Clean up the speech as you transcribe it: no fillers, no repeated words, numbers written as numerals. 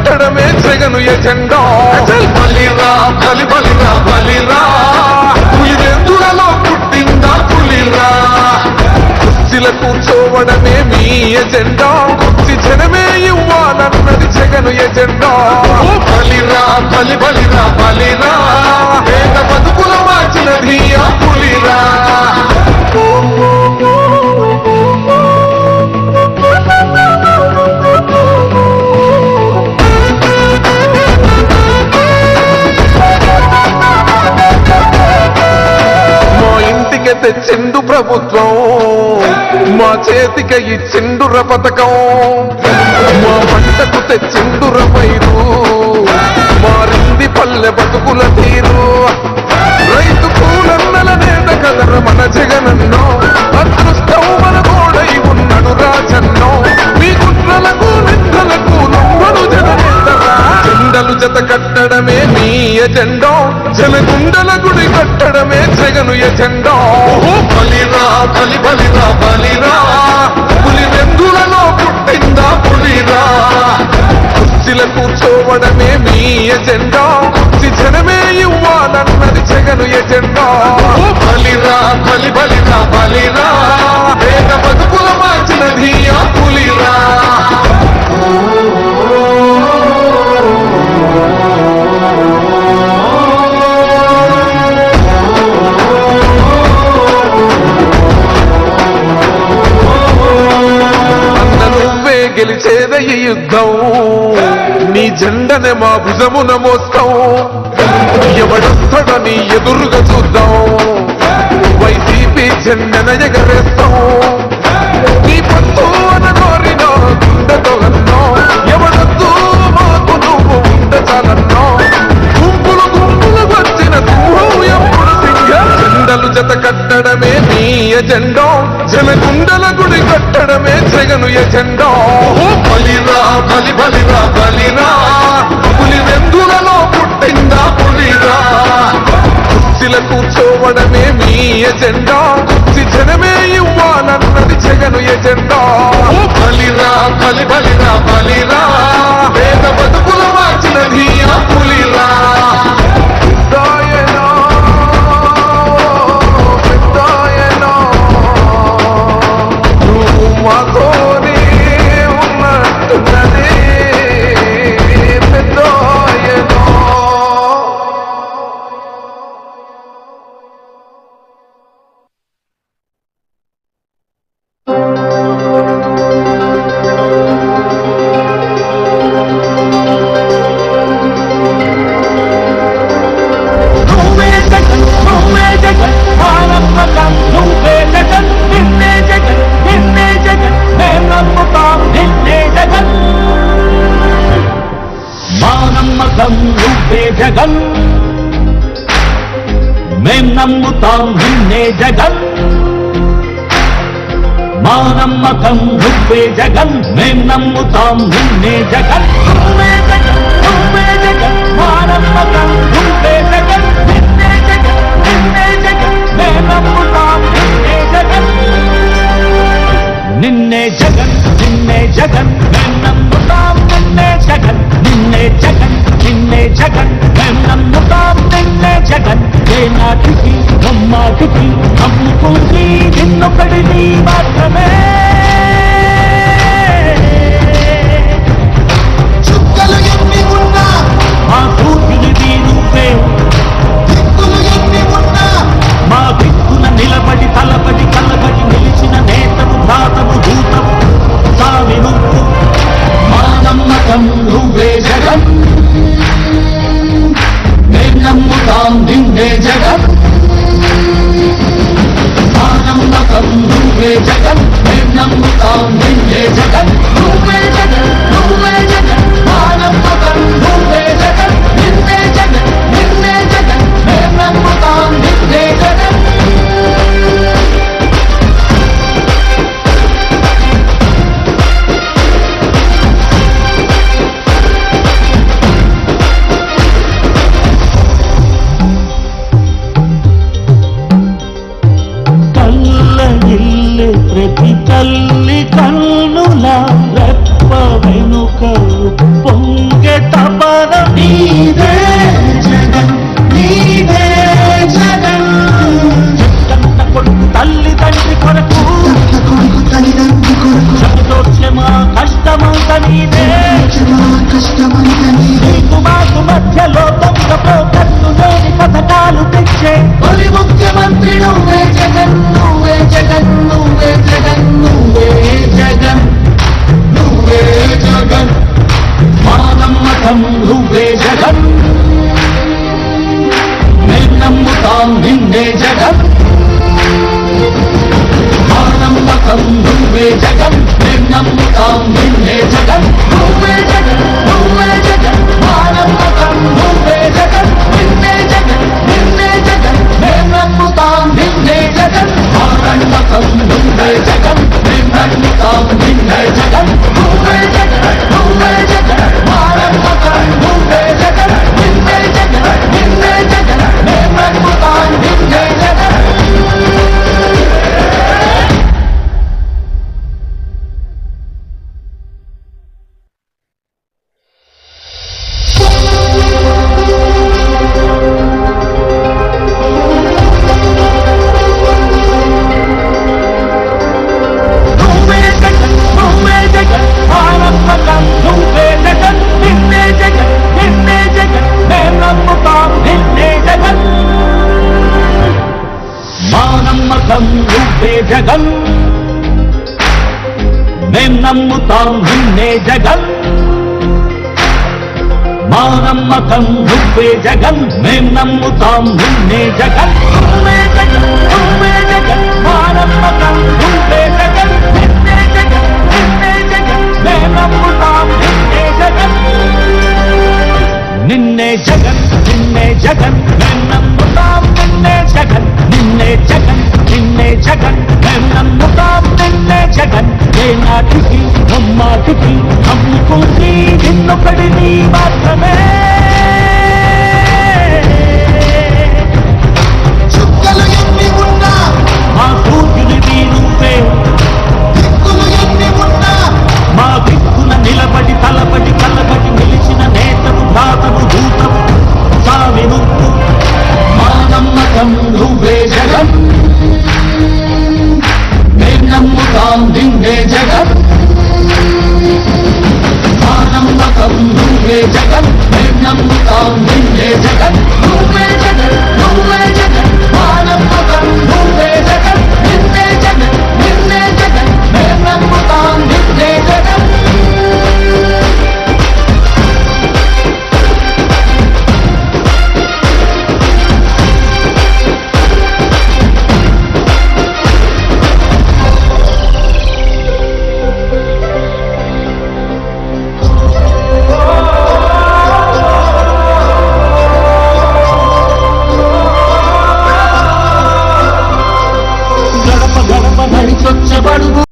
కట్టడమే Jagan agenda. బలిరా బలి బలిరా బలిరా, పులివెందులలో పుట్టిందా పులిరా. కుర్చీల కూర్చోవడమే మీ ఎజెండా, కుర్చీ జనమే ఇవ్వాలన్నది జగను ఎజెండా. బలిరా బలి బలిరా బలిరా, పేద బతుకుల మార్చినది ఆ పులిరా. తెచ్చిండు ప్రభుత్వం, మా చేతికి ఇచ్చిండుర పథకం. మా పంటకు తెచ్చిండుర పైరు, మారింది పల్లె బతుకుల తీరు. రైతు కూలన్నల నేత కదర మన జగనన్నో, అదృష్టం మన గోడై ఉన్నడు రాజన్నో. మీ కుట్రలకు నిందలకు నమ్మడు జననేతరా. జెండలు జత కట్టడమే మీ ఎజెండా, జనగుండల గుడి కట్టడమే జగను ఎజెండా. బలిరా బలి బలిరా బలిరా, పులివెందులలో పుట్టిందా పులిరా. కుర్చీల కూర్చోవడమే మీ ఎజెండా, కుర్చీ జనమే ఇవ్వాలన్నది జగను ఎజెండా. బలిరా బలి బలిరా బలిరా, పేద బతుకుల మార్చినది ఆ పులిరా. గెలిచేద ఈ యుద్ధం, నీ జెండనే మా భుజమున మోస్తాం. ఎవడొస్తాడని ఎదురుగా చూద్దాం, వైసీపీ జెండన ఎగరేస్తాం. నీ పత్తు అనగోరినో గుండెతో అన్నో, ఎవడొద్దు మాకు నువ్వు ఉండ చాలన్నో. గుంపులు గుంపులు వచ్చిన సింహం ఎప్పుడు సింహం. జెండలు జత కట్టడమే మీ ఎజెండా, జనగుండల గుడి కట్టడమే జగను ఎజెండా. బలిరా బలి బలిరా బలిరా, పులివెందులలో పుట్టిందా పులిరా. కుర్చీల కూర్చోవడమే మీ ఎజెండా, కుర్చీ జనమే ఇవ్వాలన్నది జగను ఎజెండా. బలిరా బలి బలిరా బలిరా, పేద బతుకుల మార్చినది ఆ పులిరా. మాతోనే ఉన్నట్టున్నదే పెద్దోయనో. జగన్ మేం నమ్ముతాం నిన్నే జగన్, మా నమ్మకం నువ్వే జగన్. మేం నమ్ముతాం నిన్నే జగన్, నువ్వే జగన్ నువ్వే జగన్. మా నమ్మకం నువ్వే జగన్, నిన్నే జగన్ నిన్నే జగన్. మేం నమ్ముతాం నిన్నే జగన్, నిన్నే జగన్ నిన్నే జగన్. మేం నమ్ముతాం నిన్నే జగన్, నిన్నే జగన్ నిన్నే జగన్. మేం నమ్ముతాం నిన్నే జగన్. ఏ నాటికి నమ్మాటికి నమ్ముకుంది నిన్నొకడిని మాత్రమే. చుక్కలు ఎన్ని ఉన్నా మా కూతురిది నువ్వే, దిక్కులు ఎన్ని ఉన్నా మా దిక్కున నిలబడి తలబడి కలబడి నిలిచిన నేతవు ధాతవు దూతవు సావి నువ్వు. మా నమ్మకం నువ్వే జగన్, మేం నమ్ముతాం నిన్నే జగన్. మా నమ్మకం నువ్వే జగన్, మేం నమ్ముతాం నిన్నే జగన్, నువ్వే జగన్ నువ్వే జగన్. మా నమ్మకం నువ్వే జగన్, నిన్నే జగన్ నిన్నే జగన్. మేం నమ్ముతాం నిన్నే జగన్. కష్టమంత నీదే నీకు మాకు మధ్యలో దొంగతో కన్ను లేని పథకాలు తెచ్చే తొలి ముఖ్యమంత్రి నువ్వే జగన్ నువ్వే జగన్ నువ్వే జగన్ నువ్వే జగన్ నువ్వే జగన్ మా నమ్మకం నువ్వే జగన్ మేం నమ్ముతాం నిన్నే జగన్ మా నమ్మకం నువ్వే జగన్ మేం నమ్ముతాం నిన్నే జగన్ నువ్వే జగన్ నువ్వే జగన్ మా నమ్మకం నువ్వే జగన్ నిన్నే జగన్ నిన్నే జగన్ మేం నమ్ముతాం నిన్నే జగన్ మా నమ్మకం నువ్వే జగన్ మేం నమ్ముతాం నిన్నే జగన్ నువ్వే జగన్ నువ్వే జగన్ మా నమ్మకం నువ్వే జగన్ నిన్నే జగన్ నిన్నే జగన్ మేం నమ్ముతాం నిన్నే జగన్ నువ్వే జగన్ నువ్వే జగన్ మా నమ్మకం నువ్వే జగన్ నిన్నే జగన్ నిన్నే జగన్ మేం నమ్ముతాం నిన్నే జగన్ మా నమ్మకం నువ్వే జగన్ మేం నమ్ముతాం నిన్నే జగన్ మా నమ్మకం నువ్వే జగన్ మేం నమ్ముతాం నిన్నే జగన్ నువ్వే జగన్ నువ్వే జగన్ మా నమ్మకం నువ్వే జగన్ నిన్నే జగన్ నిన్నే జగన్ మేం నమ్ముతాం నిన్నే జగన్ నిన్నే జగన్ నిన్నే జగన్ మేం నమ్ముతాం నిన్నే జగన్ నిన్నే జగన్ నిన్నే జగన్ మేం నమ్ముతాం నిన్నే జగన్ ఏ నాటికి నమ్మాటికి నమ్ముకుంది నిన్నొకడిని మాత్రమే చుక్కలు ఎన్ని ఉన్నా మా సూర్యునివి నువ్వే దిక్కులు ఎన్ని ఉన్నా మా దిక్కున నిలబడి తలబడి కలబడి నిలిచిన నేతను దాతను దూతము సామి నువ్వు మా నమ్మకం నువ్వే జగన్ మేం నమ్ముతాం నిన్నే జగన్ మా నమ్మకం నువ్వే జగన్